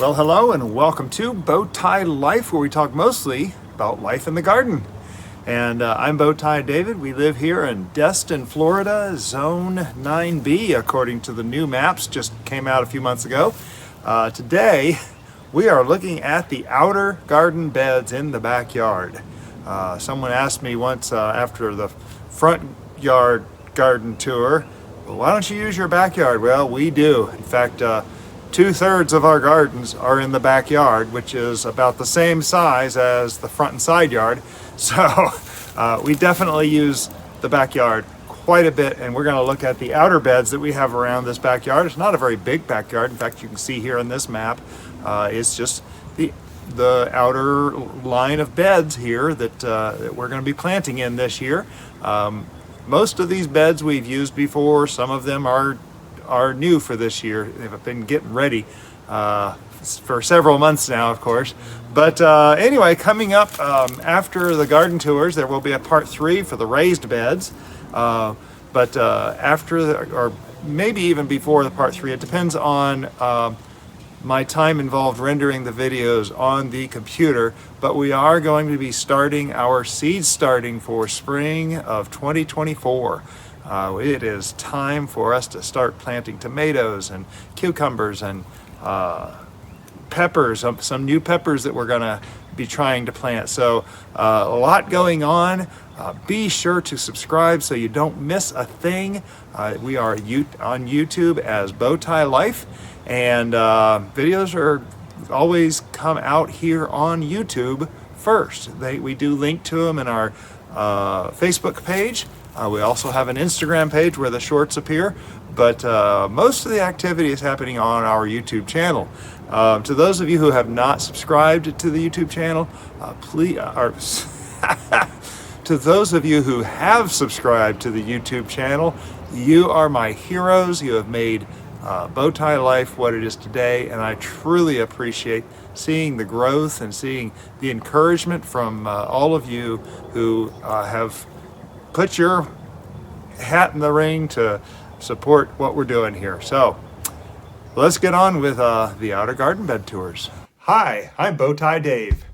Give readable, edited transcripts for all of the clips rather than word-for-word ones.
Well, hello and welcome to Bowtie Life, where we talk mostly about life in the garden. And I'm Bowtie David. We live here in Destin, Florida, Zone 9B, according to the new maps just came out a few months ago. Today, we are looking at the outer garden beds in the backyard. Someone asked me once after the front yard garden tour, well, why don't you use your backyard? Well, we do. In fact, 2/3 of our gardens are in the backyard, which is about the same size as the front and side yard. So we definitely use the backyard quite a bit, and we're going to look at the outer beds that we have around this backyard. It's not a very big backyard. In fact, you can see here on this map, it's just the outer line of beds here that we're going to be planting in this year. Most of these beds we've used before. Some of them are new for this year. They've been getting ready for several months now, of course. But anyway, coming up after the garden tours, there will be a part 3 for the raised beds. But after or maybe even before the part 3, it depends on my time involved rendering the videos on the computer. But we are going to be starting our seed starting for spring of 2024. It is time for us to start planting tomatoes and cucumbers and peppers, some new peppers that we're going to be trying to plant. So a lot going on. Be sure to subscribe so you don't miss a thing. We are on YouTube as Bowtie Life, and videos are always come out here on YouTube first. We do link to them in our Facebook page. We also have an Instagram page where the shorts appear, but most of the activity is happening on our YouTube channel. To those of you who have not subscribed to the YouTube channel, to those of you who have subscribed to the YouTube channel, you are my heroes. You have made Bowtie Life what it is today, and I truly appreciate seeing the growth and seeing the encouragement from all of you who have put your hat in the ring to support what we're doing here. So let's get on with the outer garden bed tours. Hi, I'm Bowtie Dave.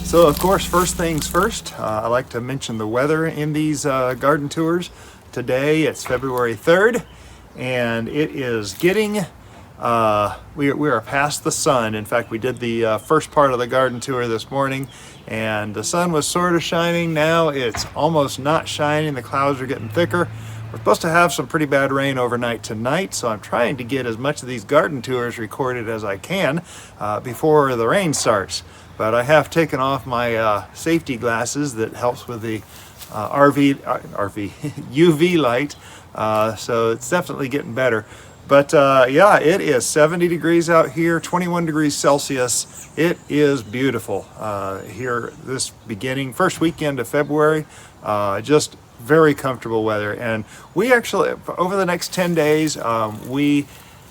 So of course, first things first, I like to mention the weather in these garden tours. Today it's February 3rd. And it is getting, we are past the sun. In fact, we did the first part of the garden tour this morning, and the sun was sort of shining. Now it's almost not shining. The clouds are getting thicker. We're supposed to have some pretty bad rain overnight tonight, so I'm trying to get as much of these garden tours recorded as I can before the rain starts. But I have taken off my safety glasses that helps with the UV light. So it's definitely getting better. But yeah, it is 70 degrees out here, 21 degrees Celsius. It is beautiful here this first weekend of February. Just very comfortable weather. And we actually, over the next 10 days, we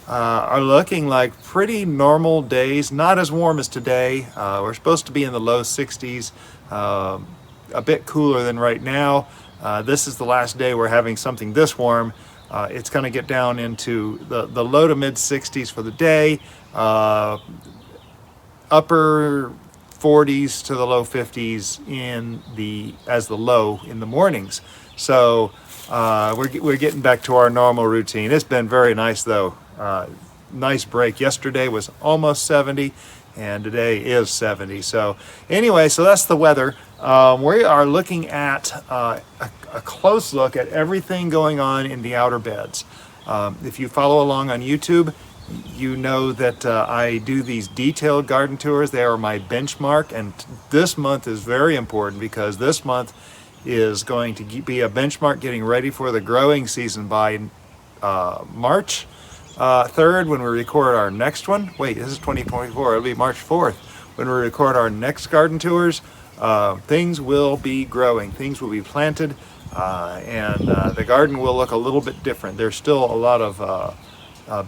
are looking like pretty normal days, not as warm as today. We're supposed to be in the low 60s, a bit cooler than right now. This is the last day we're having something this warm. It's going to get down into the low to mid 60s for the day, upper 40s to the low 50s as the low in the mornings. So we're getting back to our normal routine. It's been very nice though. Nice break. Yesterday was almost 70. And today is 70. So anyway, so that's the weather. We are looking at a close look at everything going on in the outer beds. If you follow along on YouTube, you know that I do these detailed garden tours. They are my benchmark, and this month is very important because this month is going to be a benchmark getting ready for the growing season by March 3rd, when we record our next one. Wait, this is 2024. It'll be March 4th when we record our next garden tours. Things will be growing. Things will be planted, and the garden will look a little bit different. There's still a lot of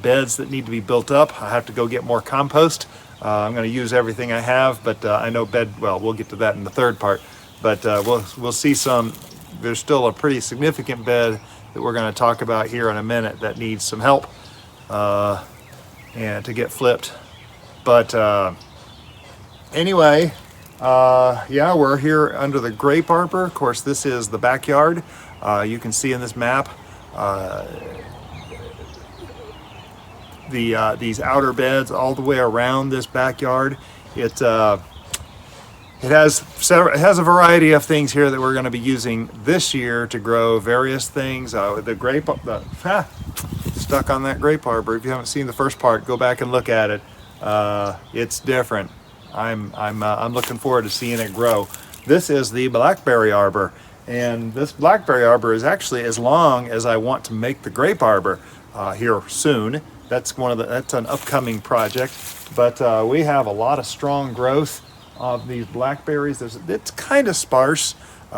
beds that need to be built up. I have to go get more compost. I'm going to use everything I have, but I know we'll get to that in the third part. But we'll see some. There's still a pretty significant bed that we're going to talk about here in a minute that needs some help and to get flipped. But anyway, yeah, we're here under the grape arbor. Of course, this is the backyard. You can see in this map these outer beds all the way around this backyard. It has a variety of things here that we're going to be using this year to grow various things. Stuck on that grape arbor. If you haven't seen the first part, go back and look at it. It's different. I'm looking forward to seeing it grow. This is the blackberry arbor, and this blackberry arbor is actually as long as I want to make the grape arbor here soon. That's an upcoming project, but we have a lot of strong growth of these blackberries. It's kind of sparse.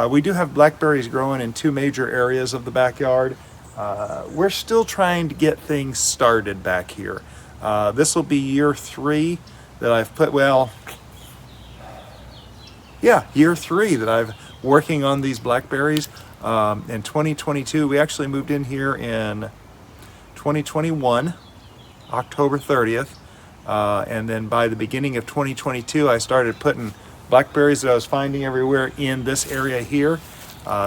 We do have blackberries growing in two major areas of the backyard. We're still trying to get things started back here. This will be year 3 that I've year 3 that I've working on these blackberries. In 2022, we actually moved in here in 2021, October 30th. And then by the beginning of 2022, I started putting blackberries that I was finding everywhere in this area here.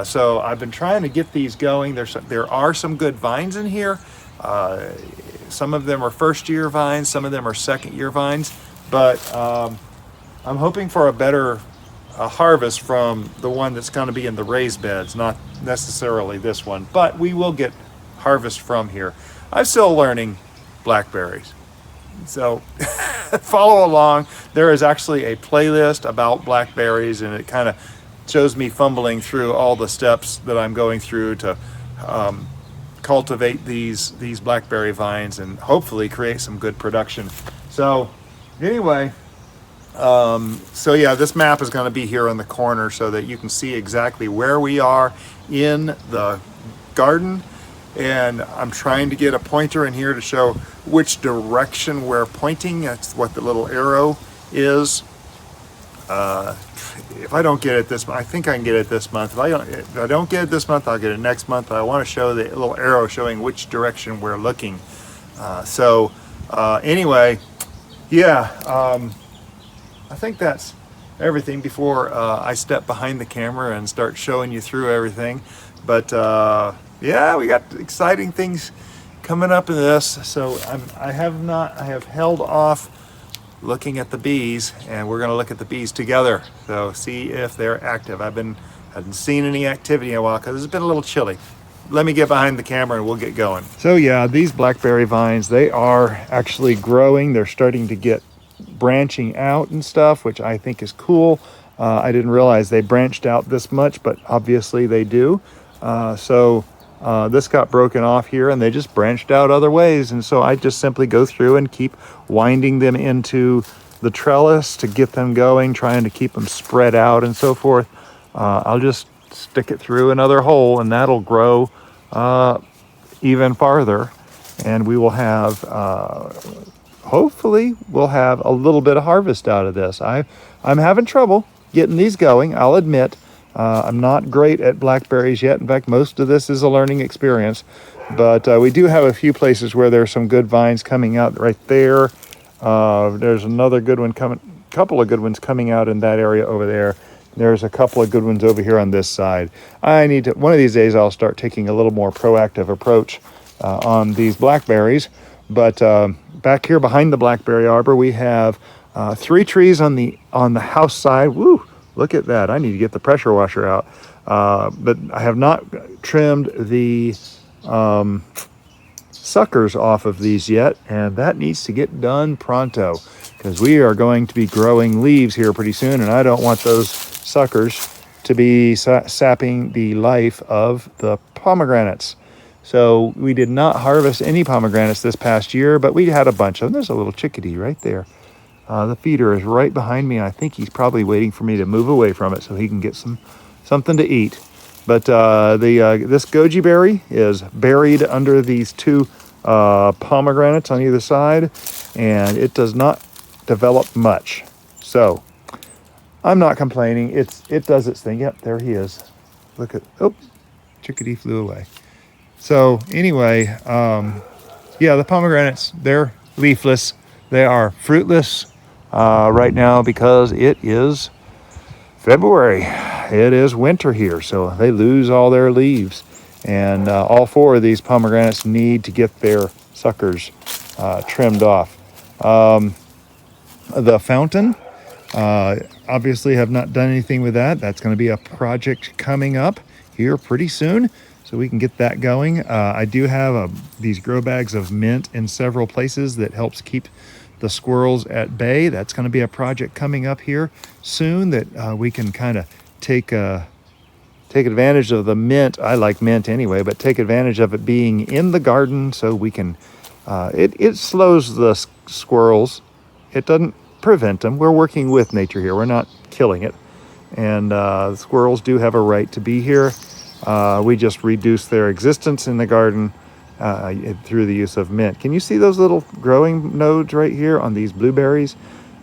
So I've been trying to get these going. There are some good vines in here. Some of them are first-year vines, some of them are second-year vines. But I'm hoping for a better harvest from the one that's going to be in the raised beds, not necessarily this one. But we will get harvest from here. I'm still learning blackberries. So follow along. There is actually a playlist about blackberries, and it kind of shows me fumbling through all the steps that I'm going through to cultivate these blackberry vines and hopefully create some good production. So anyway, so yeah, this map is going to be here in the corner so that you can see exactly where we are in the garden. And I'm trying to get a pointer in here to show which direction we're pointing. That's what the little arrow is. If I don't get it this month, I think I can get it this month. If I don't get it this month, I'll get it next month. I want to show the little arrow showing which direction we're looking. Anyway, yeah, I think that's everything before I step behind the camera and start showing you through everything. But yeah, we got exciting things coming up in this. So I have held off looking at the bees, and we're going to look at the bees together. So see if they're active. I haven't seen any activity in a while because it's been a little chilly. Let me get behind the camera and we'll get going. So yeah, these blackberry vines, they are actually growing. They're starting to get branching out and stuff, which I think is cool. I didn't realize they branched out this much, but obviously they do. This got broken off here and they just branched out other ways. And so I just simply go through and keep winding them into the trellis to get them going, trying to keep them spread out and so forth. I'll just stick it through another hole and that'll grow even farther. And we will have, hopefully we'll have a little bit of harvest out of this. I'm having trouble getting these going, I'll admit. I'm not great at blackberries yet. In fact, most of this is a learning experience. But we do have a few places where there's some good vines coming out right there. There's another good one couple of good ones coming out in that area over there. There's a couple of good ones over here on this side. One of these days I'll start taking a little more proactive approach on these blackberries. But back here behind the blackberry arbor, we have 3 trees on the house side. Woo! Look at that. I need to get the pressure washer out. But I have not trimmed the suckers off of these yet, and that needs to get done pronto because we are going to be growing leaves here pretty soon, and I don't want those suckers to be sapping the life of the pomegranates. So we did not harvest any pomegranates this past year, but we had a bunch of them. There's a little chickadee right there. The feeder is right behind me. I think he's probably waiting for me to move away from it so he can get something to eat. But this goji berry is buried under these 2 pomegranates on either side, and it does not develop much. So I'm not complaining. It does its thing. Yep, there he is. Look at, oh, chickadee flew away. So anyway, yeah, the pomegranates, they're leafless. They are fruitless right now because it is February. It is winter here, so they lose all their leaves. And all 4 of these pomegranates need to get their suckers trimmed off. The fountain, obviously have not done anything with that. That's going to be a project coming up here pretty soon, so we can get that going. I do have these grow bags of mint in several places that helps keep the squirrels at bay. That's going to be a project coming up here soon that we can kind of take advantage of the mint. I like mint anyway, but take advantage of it being in the garden so we can, it slows the squirrels. It doesn't prevent them. We're working with nature here. We're not killing it. And the squirrels do have a right to be here. We just reduce their existence in the garden through the use of mint. Can you see those little growing nodes right here on these blueberries?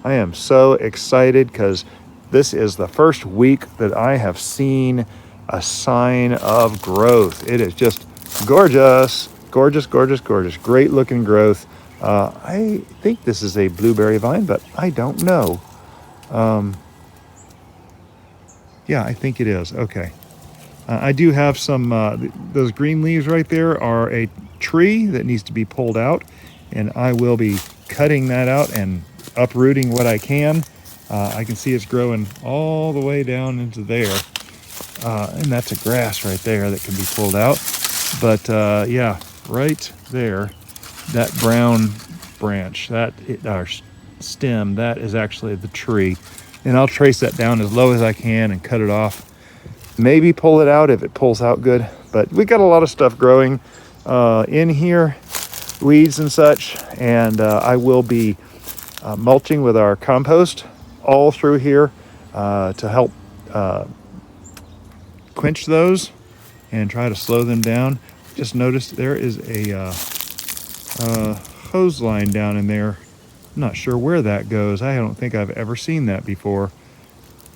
I am so excited because this is the first week that I have seen a sign of growth. It is just gorgeous, gorgeous, gorgeous, gorgeous. Great looking growth. I think this is a blueberry vine, but I don't know. Yeah, I think it is. Okay. I do have some, those green leaves right there are a tree that needs to be pulled out, and I will be cutting that out and uprooting what I can. I can see it's growing all the way down into there. And that's a grass right there that can be pulled out. But yeah, right there, that brown branch, our stem, that is actually the tree. And I'll trace that down as low as I can and cut it off. Maybe pull it out if it pulls out good. But we got a lot of stuff growing in here, weeds and such. And I will be mulching with our compost all through here to help quench those and try to slow them down. Just noticed there is a hose line down in there. I'm not sure where that goes. I don't think I've ever seen that before.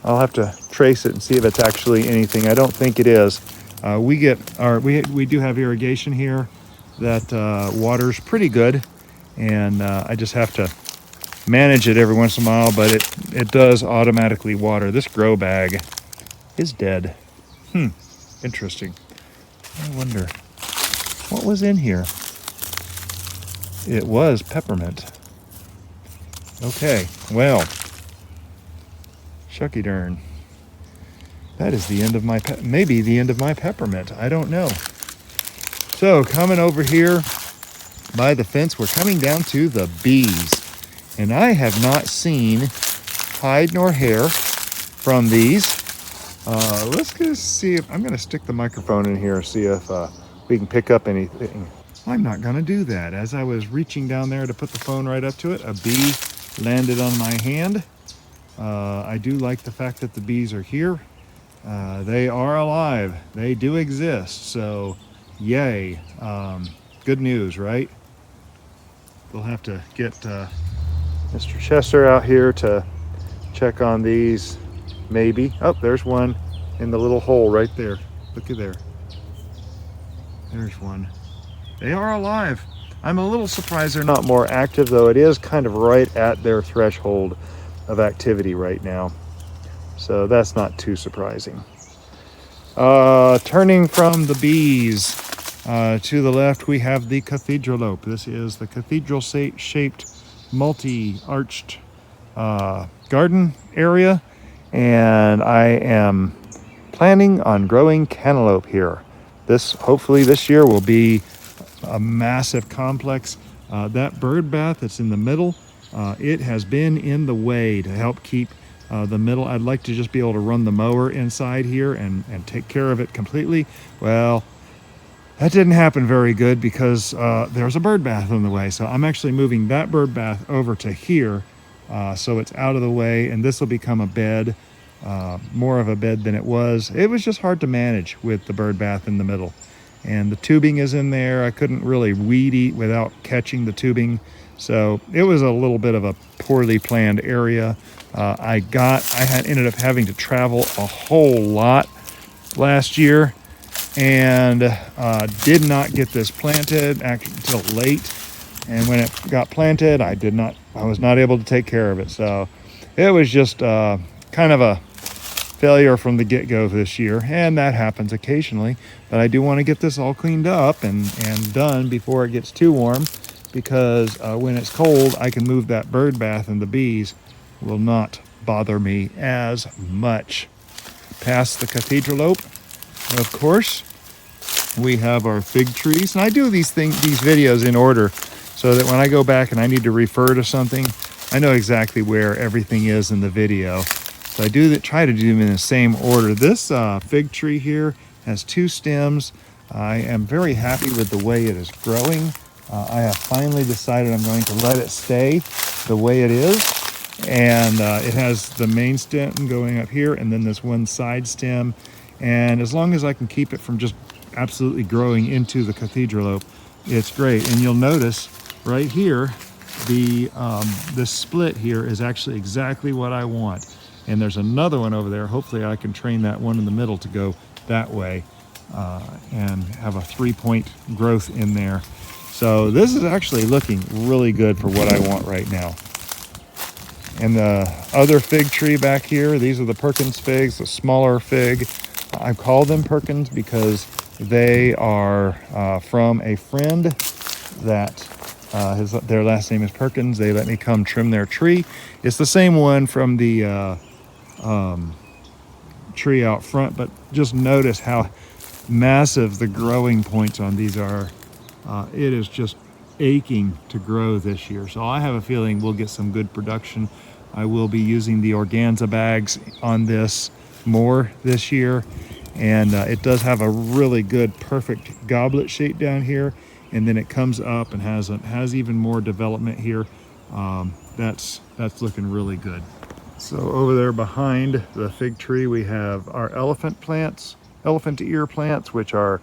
I'll have to trace it and see if it's actually anything. I don't think it is. We do have irrigation here that waters pretty good, and I just have to manage it every once in a while, but it does automatically water. This grow bag is dead. Interesting. I wonder what was in here. It was peppermint. Okay, well, shucky darn. That is the end of my maybe the end of my peppermint. I don't know. So coming over here by the fence, we're coming down to the bees, and I have not seen hide nor hair from these. Let's just see if I'm going to stick the microphone in here and see if we can pick up anything. I'm not going to do that. As I was reaching down there to put the phone right up to it, a bee landed on my hand. I do like the fact that the bees are here. They are alive. They do exist. So, yay. Good news, right? We'll have to get Mr. Chester out here to check on these. Maybe. Oh, there's one in the little hole right there. Look at there. There's one. They are alive. I'm a little surprised they're not more active, though. It is kind of right at their threshold of activity right now. So that's not too surprising. Turning from the bees to the left, we have the Cathedraloupe. This is the cathedral-shaped, multi-arched garden area. And I am planning on growing cantaloupe here. Hopefully this year will be a massive complex. That bird bath that's in the middle, it has been in the way to help keep the middle. I'd like to just be able to run the mower inside here and take care of it completely. Well, that didn't happen very good because there's a bird bath in the way. So I'm actually moving that bird bath over to here so it's out of the way, and this will become a bed, more of a bed than it was. It was just hard to manage with the bird bath in the middle. and the tubing is in there. I couldn't really weed eat without catching the tubing. So it was a little bit of a poorly planned area. I had ended up having to travel a whole lot last year, and did not get this planted actually until late. And when it got planted, I was not able to take care of it. So it was just kind of a failure from the get-go this year, and that happens occasionally. But I do want to get this all cleaned up and done before it gets too warm, because when it's cold, I can move that bird bath and the bees will not bother me as much. Past the Cathedraloupe, of course, we have our fig trees. And I do these videos in order so that when I go back and I need to refer to something, I know exactly where everything is in the video. So I try to do them in the same order. This fig tree here has 2 stems. I am very happy with the way it is growing. I have finally decided I'm going to let it stay the way it is. And it has the main stem going up here, and then this one side stem. And as long as I can keep it from just absolutely growing into the Cathedraloupe, it's great. And you'll notice right here, the split here is actually exactly what I want. And there's another one over there. Hopefully I can train that one in the middle to go that way and have a 3-point growth in there. So this is actually looking really good for what I want right now. And the other fig tree back here, these are the Perkins figs, the smaller fig. I call them Perkins because they are from a friend that their last name is Perkins. They let me come trim their tree. It's the same one from the tree out front, but just notice how massive the growing points on these are. It is just aching to grow this year. So I have a feeling we'll get some good production. I will be using the organza bags on this more this year. And it does have a really good, perfect goblet shape down here. And then it comes up and has even more development here. That's looking really good. So over there behind the fig tree, we have our elephant ear plants, which are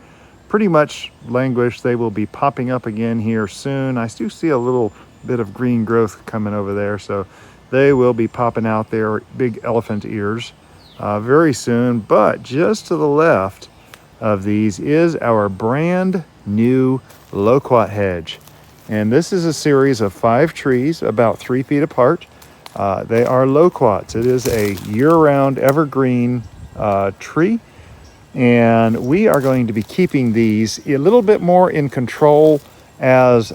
pretty much languished. They will be popping up again here soon. I do see a little bit of green growth coming over there, so they will be popping out their big elephant ears very soon. But just to the left of these is our brand new Loquat Hedge. And this is a series of 5 trees about 3 feet apart. They are loquats. It is a year-round evergreen tree. And we are going to be keeping these a little bit more in control as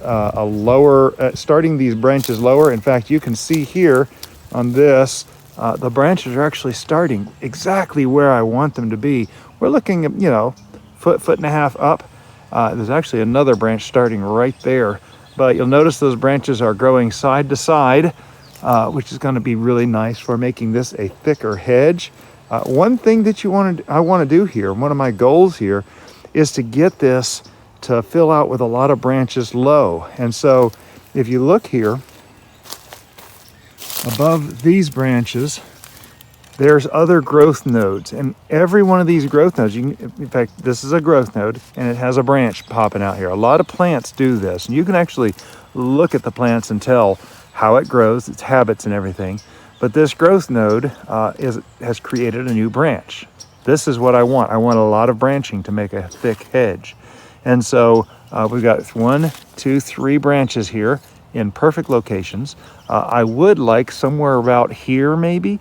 starting these branches lower. In fact, you can see here on this, the branches are actually starting exactly where I want them to be. We're looking at, foot and a half up. There's actually another branch starting right there, but you'll notice those branches are growing side to side, which is going to be really nice for making this a thicker hedge. One thing that I want to do here, one of my goals here, is to get this to fill out with a lot of branches low. And so if you look here, above these branches, there's other growth nodes. And every one of these growth nodes, in fact, this is a growth node, and it has a branch popping out here. A lot of plants do this. And you can actually look at the plants and tell how it grows, its habits and everything. But this growth node has created a new branch. This is what I want. I want a lot of branching to make a thick hedge. And so we've got 1, 2, 3 branches here in perfect locations. I would like somewhere about here maybe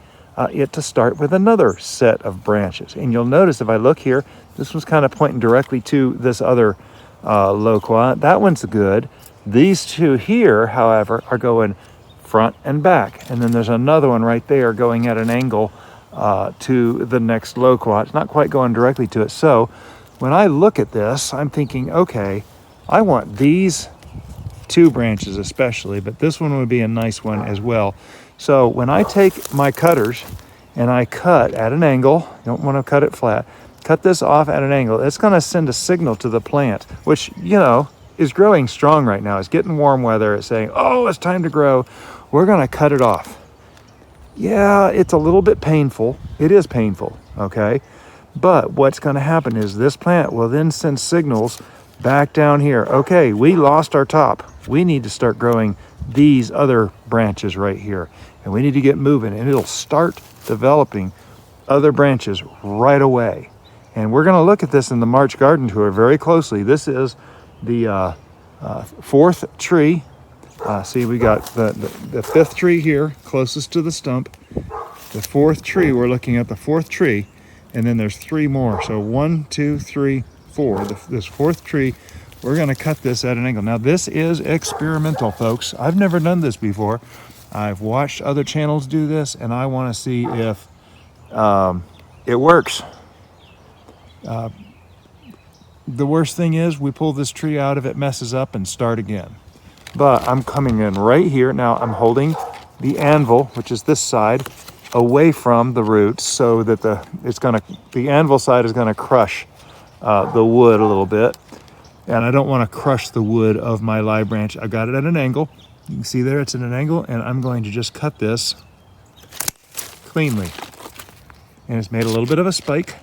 it to start with another set of branches. And you'll notice if I look here, this one's kind of pointing directly to this other loquat. That one's good. These 2 here, however, are going front and back. And then there's another one right there going at an angle to the next loquat. It's not quite going directly to it. So when I look at this, I'm thinking, okay, I want these 2 branches especially, but this one would be a nice one as well. So when I take my cutters and I cut at an angle, you don't want to cut it flat, cut this off at an angle, it's going to send a signal to the plant, which, is growing strong right now. It's getting warm weather. It's saying, oh, it's time to grow. We're going to cut it off. Yeah, it's a little bit painful. It is painful, okay? But what's going to happen is this plant will then send signals back down here. Okay, we lost our top. We need to start growing these other branches right here. And we need to get moving, and it'll start developing other branches right away. And we're going to look at this in the March garden tour very closely. This is the fourth tree. See, we got the fifth tree here, closest to the stump. The fourth tree, we're looking at the fourth tree, and then there's three more. So 1, 2, 3, 4. This fourth tree, we're going to cut this at an angle. Now, this is experimental, folks. I've never done this before. I've watched other channels do this, and I want to see if it works. The worst thing is we pull this tree out if it messes up and start again. But I'm coming in right here. Now I'm holding the anvil, which is this side, away from the roots so that the anvil side is gonna crush the wood a little bit. And I don't wanna crush the wood of my live branch. I got it at an angle. You can see there it's at an angle, and I'm going to just cut this cleanly. And it's made a little bit of a spike.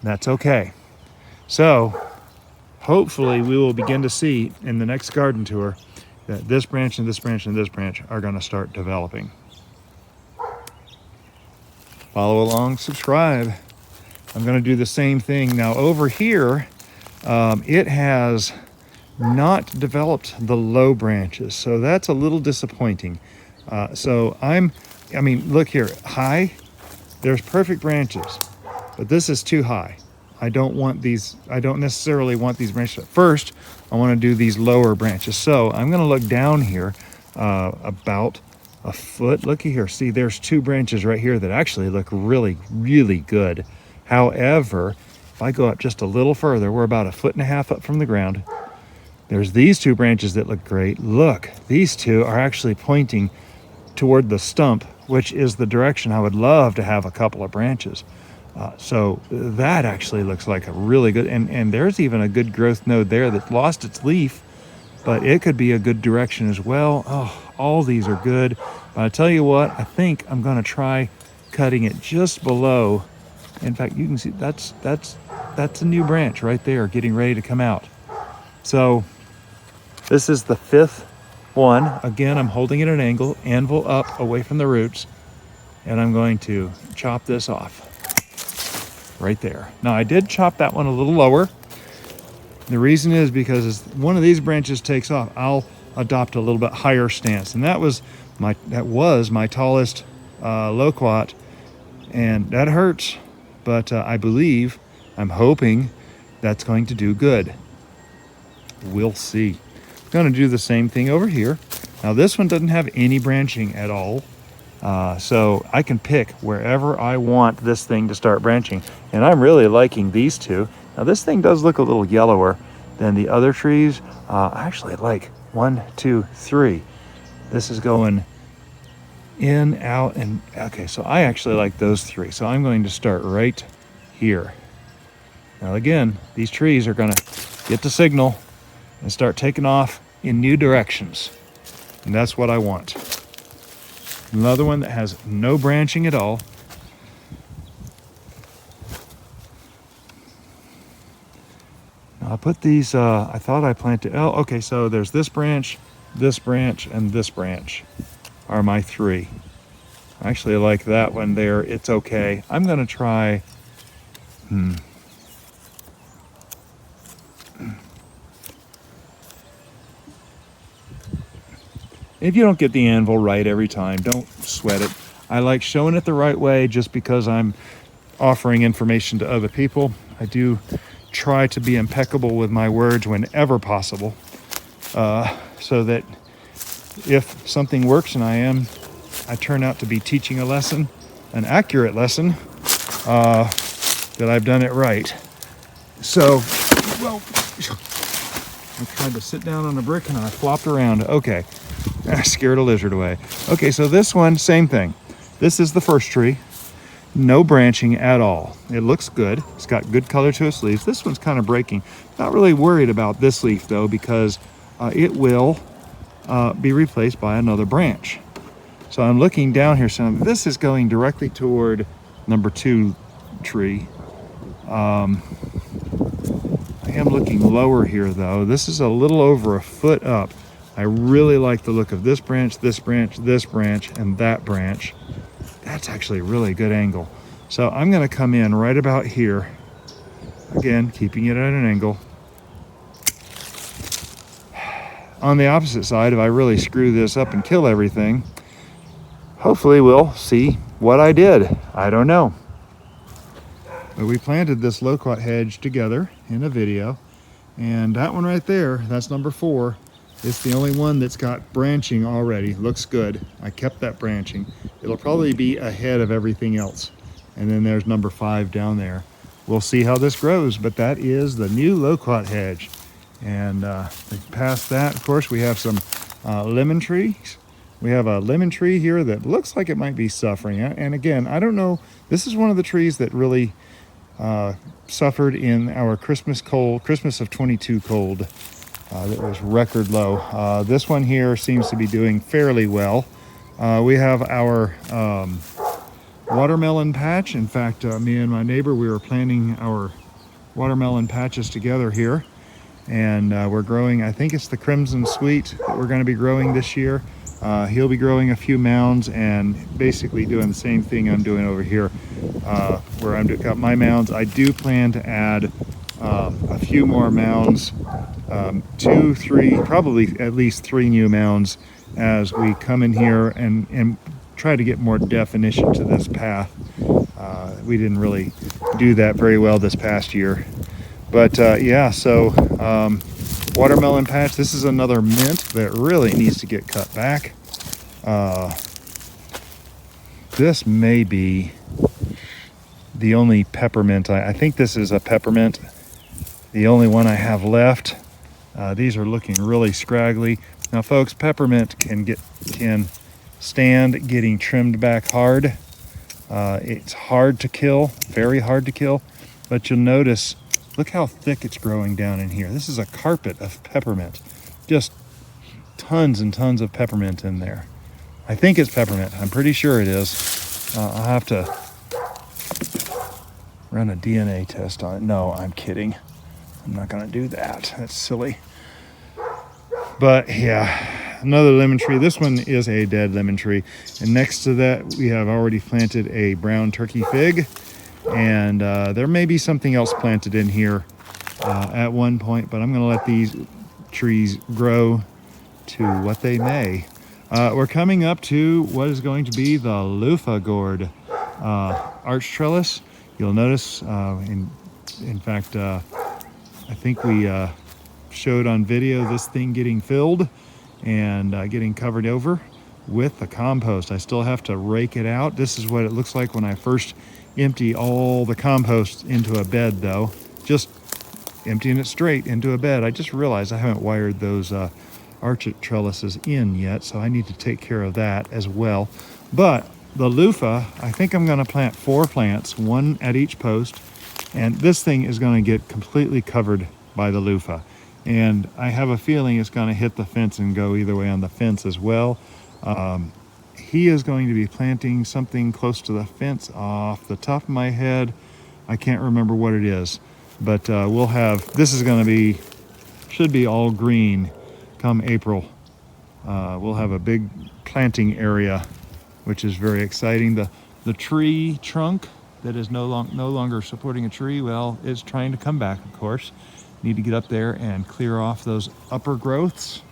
That's okay. So hopefully we will begin to see in the next garden tour that this branch and this branch and this branch are going to start developing. Follow along, subscribe. I'm going to do the same thing. Now over here, it has not developed the low branches, so that's a little disappointing. I mean, look here, high, there's perfect branches, but this is too high. I don't necessarily want these branches. First, I want to do these lower branches. So I'm going to look down here about a foot. Looky here. See, there's two branches right here that actually look really, really good. However, if I go up just a little further, we're about 1.5 feet up from the ground. There's these two branches that look great. Look, these two are actually pointing toward the stump, which is the direction I would love to have a couple of branches. So that actually looks like a really good, and there's even a good growth node there that lost its leaf, but it could be a good direction as well. Oh, all these are good. But I tell you what, I think I'm going to try cutting it just below. In fact, you can see that's a new branch right there getting ready to come out. So this is the fifth one. Again, I'm holding it at an angle, anvil up away from the roots, and I'm going to chop this off. Right there. Now I did chop that one a little lower. The reason is because as one of these branches takes off, I'll adopt a little bit higher stance, and that was my tallest loquat, and that hurts, but I'm hoping that's going to do good. We'll see. I'm going to do the same thing over here. Now this one doesn't have any branching at all. So I can pick wherever I want this thing to start branching. And I'm really liking these two. Now this thing does look a little yellower than the other trees. I actually like 1, 2, 3. This is going in, out, and okay, so I actually like those three. So I'm going to start right here. Now again, these trees are gonna get the signal and start taking off in new directions. And that's what I want. Another one that has no branching at all. Now I put these, I thought I planted, okay, so there's this branch, and this branch are my three. I actually like that one there. It's okay. I'm going to try, If you don't get the anvil right every time, don't sweat it. I like showing it the right way just because I'm offering information to other people. I do try to be impeccable with my words whenever possible, so that if something works and I turn out to be teaching a lesson, an accurate lesson, that I've done it right. So, well, I tried to sit down on a brick and I flopped around. Okay. I scared a lizard away. Okay, so this one, same thing. This is the first tree. No branching at all. It looks good. It's got good color to its leaves. This one's kind of breaking. Not really worried about this leaf though, because it will be replaced by another branch. So I'm looking down here. So this is going directly toward number 2 tree. I am looking lower here though. This is a little over a foot up. I really like the look of this branch, this branch, this branch, and that branch. That's actually a really good angle. So I'm gonna come in right about here. Again, keeping it at an angle. On the opposite side, if I really screw this up and kill everything, hopefully we'll see what I did. I don't know. But we planted this loquat hedge together in a video, and that one right there, that's number 4. It's the only one that's got branching already. Looks good. I kept that branching. It'll probably be ahead of everything else. And then there's number 5 down there. We'll see how this grows, but that is the new loquat hedge. And past that, of course, we have some lemon trees. We have a lemon tree here that looks like it might be suffering. And again, I don't know. This is one of the trees that really suffered in our Christmas of 22 cold. That was record low. This one here seems to be doing fairly well. We have our watermelon patch. In fact, me and my neighbor, we were planting our watermelon patches together here. And we're growing, I think it's the Crimson Sweet that we're going to be growing this year. He'll be growing a few mounds and basically doing the same thing I'm doing over here where I've got my mounds. I do plan to add a few more mounds, 2, 3, probably at least 3 new mounds as we come in here and try to get more definition to this path. We didn't really do that very well this past year. But yeah, so watermelon patch. This is another mint that really needs to get cut back. This may be the only peppermint. I think this is a peppermint, the only one I have left. These are looking really scraggly. Now, folks, peppermint can stand getting trimmed back hard. It's hard to kill, very hard to kill, but you'll notice. Look how thick it's growing down in here. This is a carpet of peppermint. Just tons and tons of peppermint in there. I think it's peppermint. I'm pretty sure it is. I'll have to run a DNA test on it. No, I'm kidding. I'm not going to do that. That's silly. But yeah, another lemon tree. This one is a dead lemon tree. And next to that, we have already planted a brown turkey fig. And there may be something else planted in here at one point, but I'm going to let these trees grow to what they may. We're coming up to what is going to be the Luffa gourd arch trellis. You'll notice, in fact, I think we showed on video this thing getting filled and getting covered over with the compost. I still have to rake it out. This is what it looks like when I first empty all the compost into a bed, though. Just emptying it straight into a bed. I just realized I haven't wired those arch trellises in yet, so I need to take care of that as well. But the Luffa, I think I'm going to plant 4 plants, 1 at each post, and this thing is going to get completely covered by the Luffa. And I have a feeling it's going to hit the fence and go either way on the fence as well. He is going to be planting something close to the fence. Off the top of my head, I can't remember what it is, but we'll have, this is going to be, should be all green come April. We'll have a big planting area, which is very exciting. The tree trunk that is no longer supporting a tree, well, is trying to come back, of course. Need to get up there and clear off those upper growths.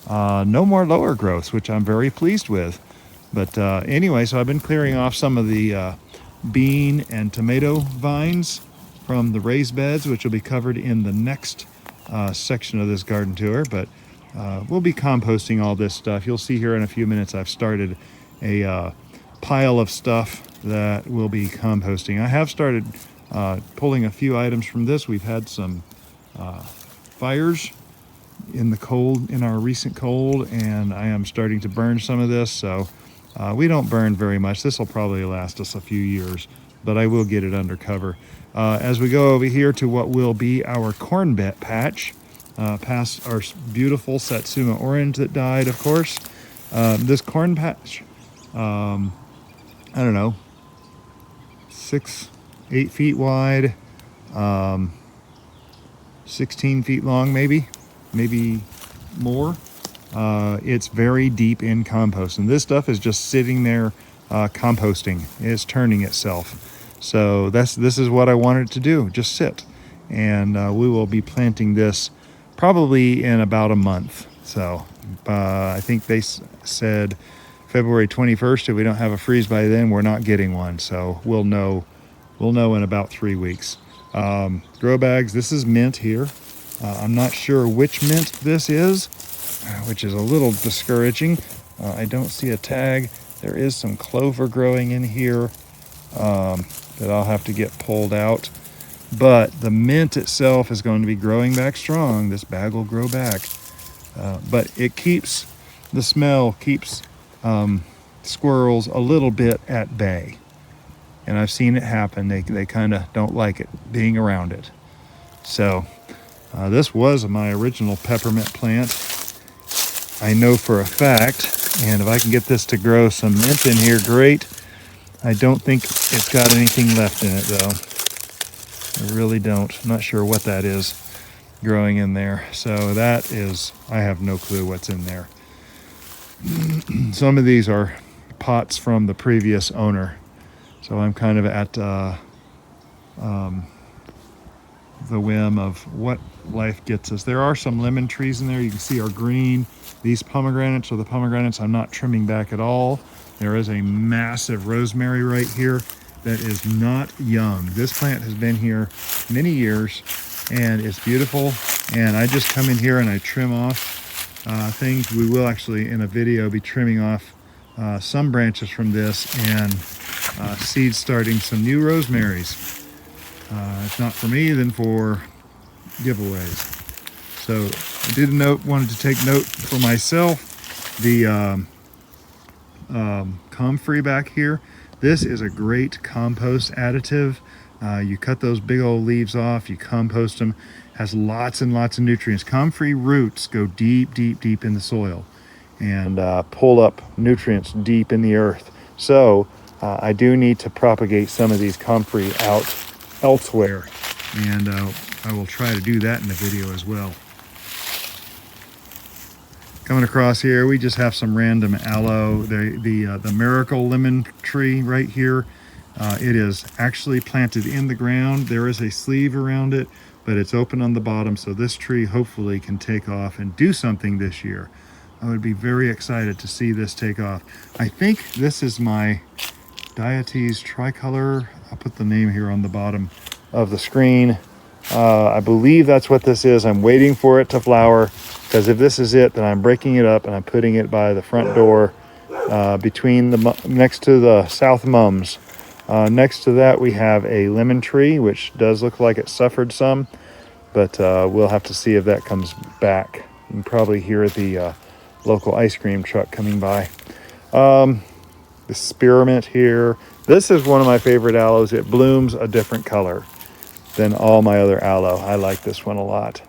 No more lower growths, which I'm very pleased with. But anyway, so I've been clearing off some of the bean and tomato vines from the raised beds, which will be covered in the next section of this garden tour. But we'll be composting all this stuff. You'll see here in a few minutes I've started a pile of stuff that we'll be composting. I have started pulling a few items from this. We've had some fires in the cold, in our recent cold, and I am starting to burn some of this, so we don't burn very much. This will probably last us a few years, but I will get it under cover. As we go over here to what will be our corn patch, past our beautiful Satsuma orange that died, of course. This corn patch, I don't know, 6-8 feet wide, 16 feet long, maybe more. It's very deep in compost, and this stuff is just sitting there composting. It's turning itself. So this is what I wanted to do, just sit. And we will be planting this probably in about a month. So I think they said February 21st. If we don't have a freeze by then, we're not getting one. So we'll know in about 3 weeks. Grow bags, this is mint here. I'm not sure which mint this is, which is a little discouraging. I don't see a tag. There is some clover growing in here that I'll have to get pulled out. But the mint itself is going to be growing back strong. This bag will grow back. But it keeps, the smell keeps squirrels a little bit at bay. And I've seen it happen. They kind of don't like it, being around it. So this was my original peppermint plant. I know for a fact, and if I can get this to grow some mint in here, great. I don't think it's got anything left in it though. I really don't. I'm not sure what that is growing in there. So that is, I have no clue what's in there. Some of these are pots from the previous owner. So I'm kind of at the whim of what life gets us. There are some lemon trees in there. You can see are green. These pomegranates are the pomegranates I'm not trimming back at all. There is a massive rosemary right here that is not young. This plant has been here many years and it's beautiful. And I just come in here and I trim off things. We will actually in a video be trimming off some branches from this and seed starting some new rosemaries. If not for me, then for giveaways. So I wanted to take note for myself. The comfrey back here. This is a great compost additive. You cut those big old leaves off, you compost them. Has lots and lots of nutrients. Comfrey roots go deep, deep, deep in the soil and pull up nutrients deep in the earth. So I do need to propagate some of these comfrey out elsewhere, and I will try to do that in the video as well. Coming across here, we just have some random aloe. The miracle lemon tree right here. It is actually planted in the ground. There is a sleeve around it, but it's open on the bottom, so this tree hopefully can take off and do something this year. I would be very excited to see this take off. I think this is my Dieties Tricolor. I'll put the name here on the bottom of the screen. I believe that's what this is. I'm waiting for it to flower, because if this is it, then I'm breaking it up and I'm putting it by the front door between next to the south mums. Next to that we have a lemon tree, which does look like it suffered some, but we'll have to see if that comes back. You can probably hear the local ice cream truck coming by. The spearmint here. This is one of my favorite aloes. It blooms a different color than all my other aloe. I like this one a lot.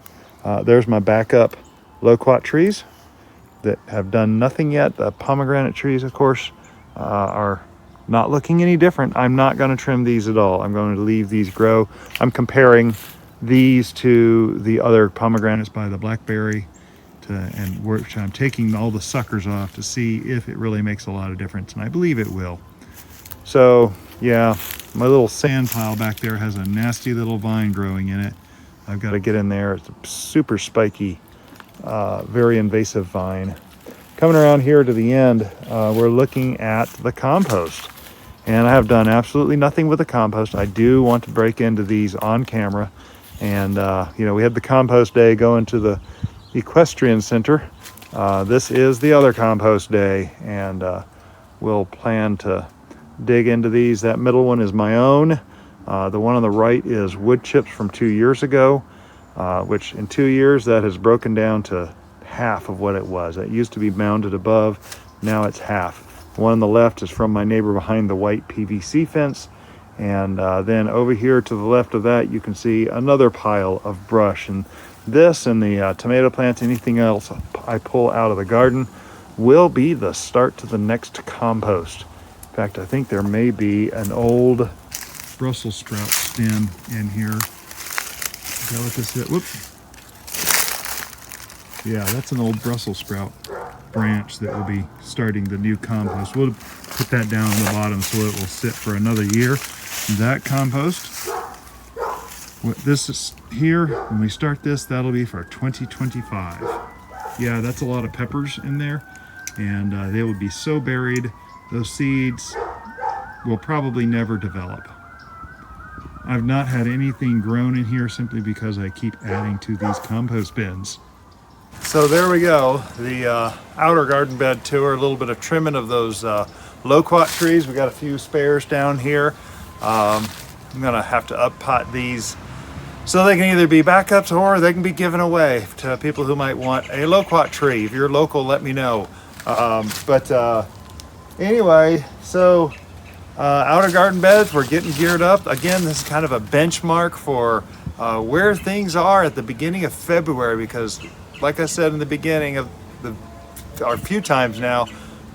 There's my backup loquat trees that have done nothing yet. The pomegranate trees, of course, are not looking any different. I'm not going to trim these at all. I'm going to leave these grow. I'm comparing these to the other pomegranates by the Blackberry, which I'm taking all the suckers off to see if it really makes a lot of difference, and I believe it will. So yeah, my little sand pile back there has a nasty little vine growing in it. I've got to get in there. It's a super spiky, very invasive vine. Coming around here to the end, we're looking at the compost, and I have done absolutely nothing with the compost. I do want to break into these on camera, and we had the compost day going to the equestrian center. This is the other compost day, and we'll plan to dig into these. That middle one is my own. The one on the right is wood chips from 2 years ago, which in 2 years that has broken down to half of what it was. It used to be mounded above, now it's half. The one on the left is from my neighbor behind the white PVC fence, and then over here to the left of that you can see another pile of brush. And this and the tomato plants, anything else I pull out of the garden, will be the start to the next compost. In fact, I think there may be an old Brussels sprout stem in here. what this is. Whoop. Yeah, that's an old Brussels sprout branch that will be starting the new compost. We'll put that down on the bottom so it will sit for another year. That compost, what this is here, when we start this, that'll be for 2025. Yeah, that's a lot of peppers in there, and they will be so buried, those seeds will probably never develop. I've not had anything grown in here simply because I keep adding to these compost bins. So there we go, the outer garden bed tour, a little bit of trimming of those loquat trees. We got a few spares down here. I'm gonna have to up pot these so they can either be backups or they can be given away to people who might want a loquat tree. If you're local, let me know. Anyway, so outer garden beds, we're getting geared up. Again, this is kind of a benchmark for where things are at the beginning of February, because like I said in the beginning of a few times now,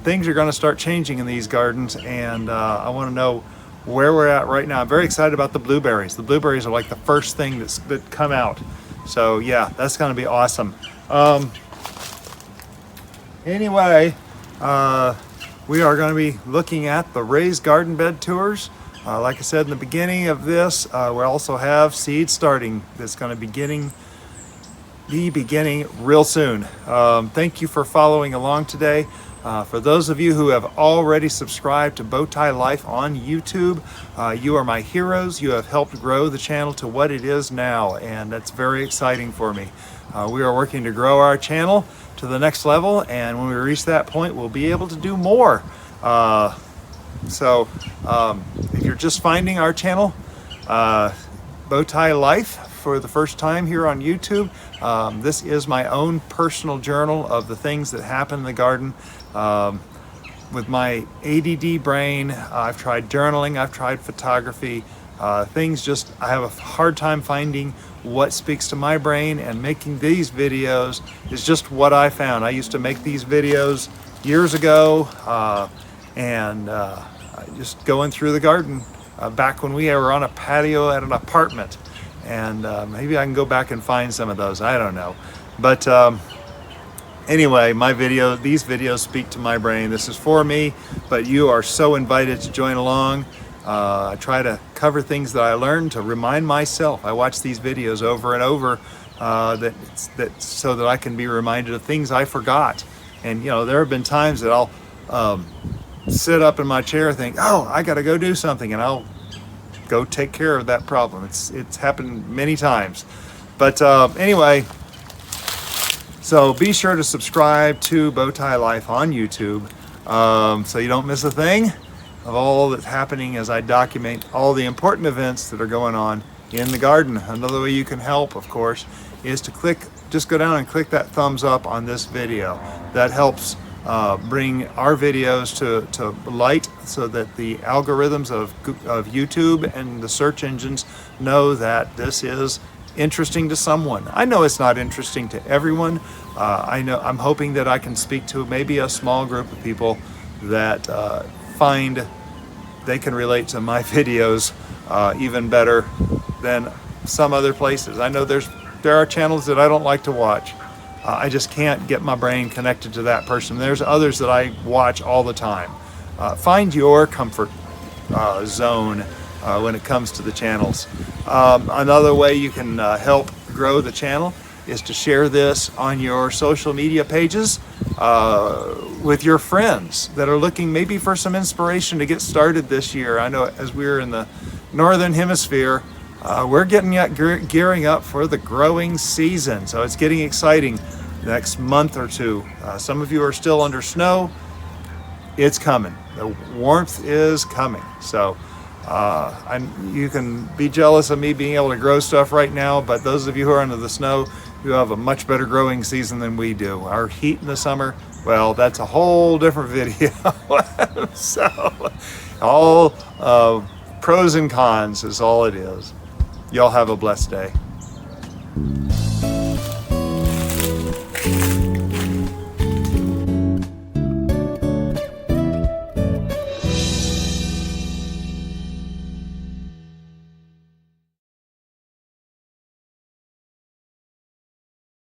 things are going to start changing in these gardens, and I want to know where we're at right now. I'm very excited about the blueberries. The blueberries are like the first thing that come out. So yeah, that's going to be awesome. Anyway, we are going to be looking at the raised garden bed tours. Like I said in the beginning of this, we also have seed starting that's going to be beginning real soon. Thank you for following along today. For those of you who have already subscribed to Bowtie Life on YouTube, you are my heroes. You have helped grow the channel to what it is now, and that's very exciting for me. We are working to grow our channel to the next level, and when we reach that point, we'll be able to do more. If you're just finding our channel, Bowtie Life, for the first time here on YouTube, this is my own personal journal of the things that happen in the garden. With my ADD brain, I've tried journaling, I've tried photography, I have a hard time finding what speaks to my brain, and making these videos is just what I found. I used to make these videos years ago, just going through the garden back when we were on a patio at an apartment. And maybe I can go back and find some of those, I don't know. But anyway, these videos speak to my brain. This is for me, but you are so invited to join along. I try to cover things that I learned to remind myself. I watch these videos over and over so that I can be reminded of things I forgot. And you know, there have been times that I'll sit up in my chair and think, oh, I gotta go do something, and I'll go take care of that problem. It's happened many times. But anyway, so be sure to subscribe to Bowtie Life on YouTube so you don't miss a thing of all that's happening as I document all the important events that are going on in the garden. Another way you can help, of course, is to just go down and click that thumbs up on this video. That helps bring our videos to light, so that the algorithms of YouTube and the search engines know that this is interesting to someone. I know it's not interesting to everyone. I'm hoping that I can speak to maybe a small group of people that find they can relate to my videos even better than some other places. I know there are channels that I don't like to watch. I just can't get my brain connected to that person. There's others that I watch all the time. Find your comfort zone when it comes to the channels. Another way you can help grow the channel is to share this on your social media pages with your friends that are looking maybe for some inspiration to get started this year. I know as we're in the Northern Hemisphere, we're gearing up for the growing season, so it's getting exciting next month or two. Some of you are still under snow. It's coming. The warmth is coming. So you can be jealous of me being able to grow stuff right now, but those of you who are under the snow, you have a much better growing season than we do. Our heat in the summer, well, that's a whole different video. So all pros and cons is all it is. Y'all have a blessed day.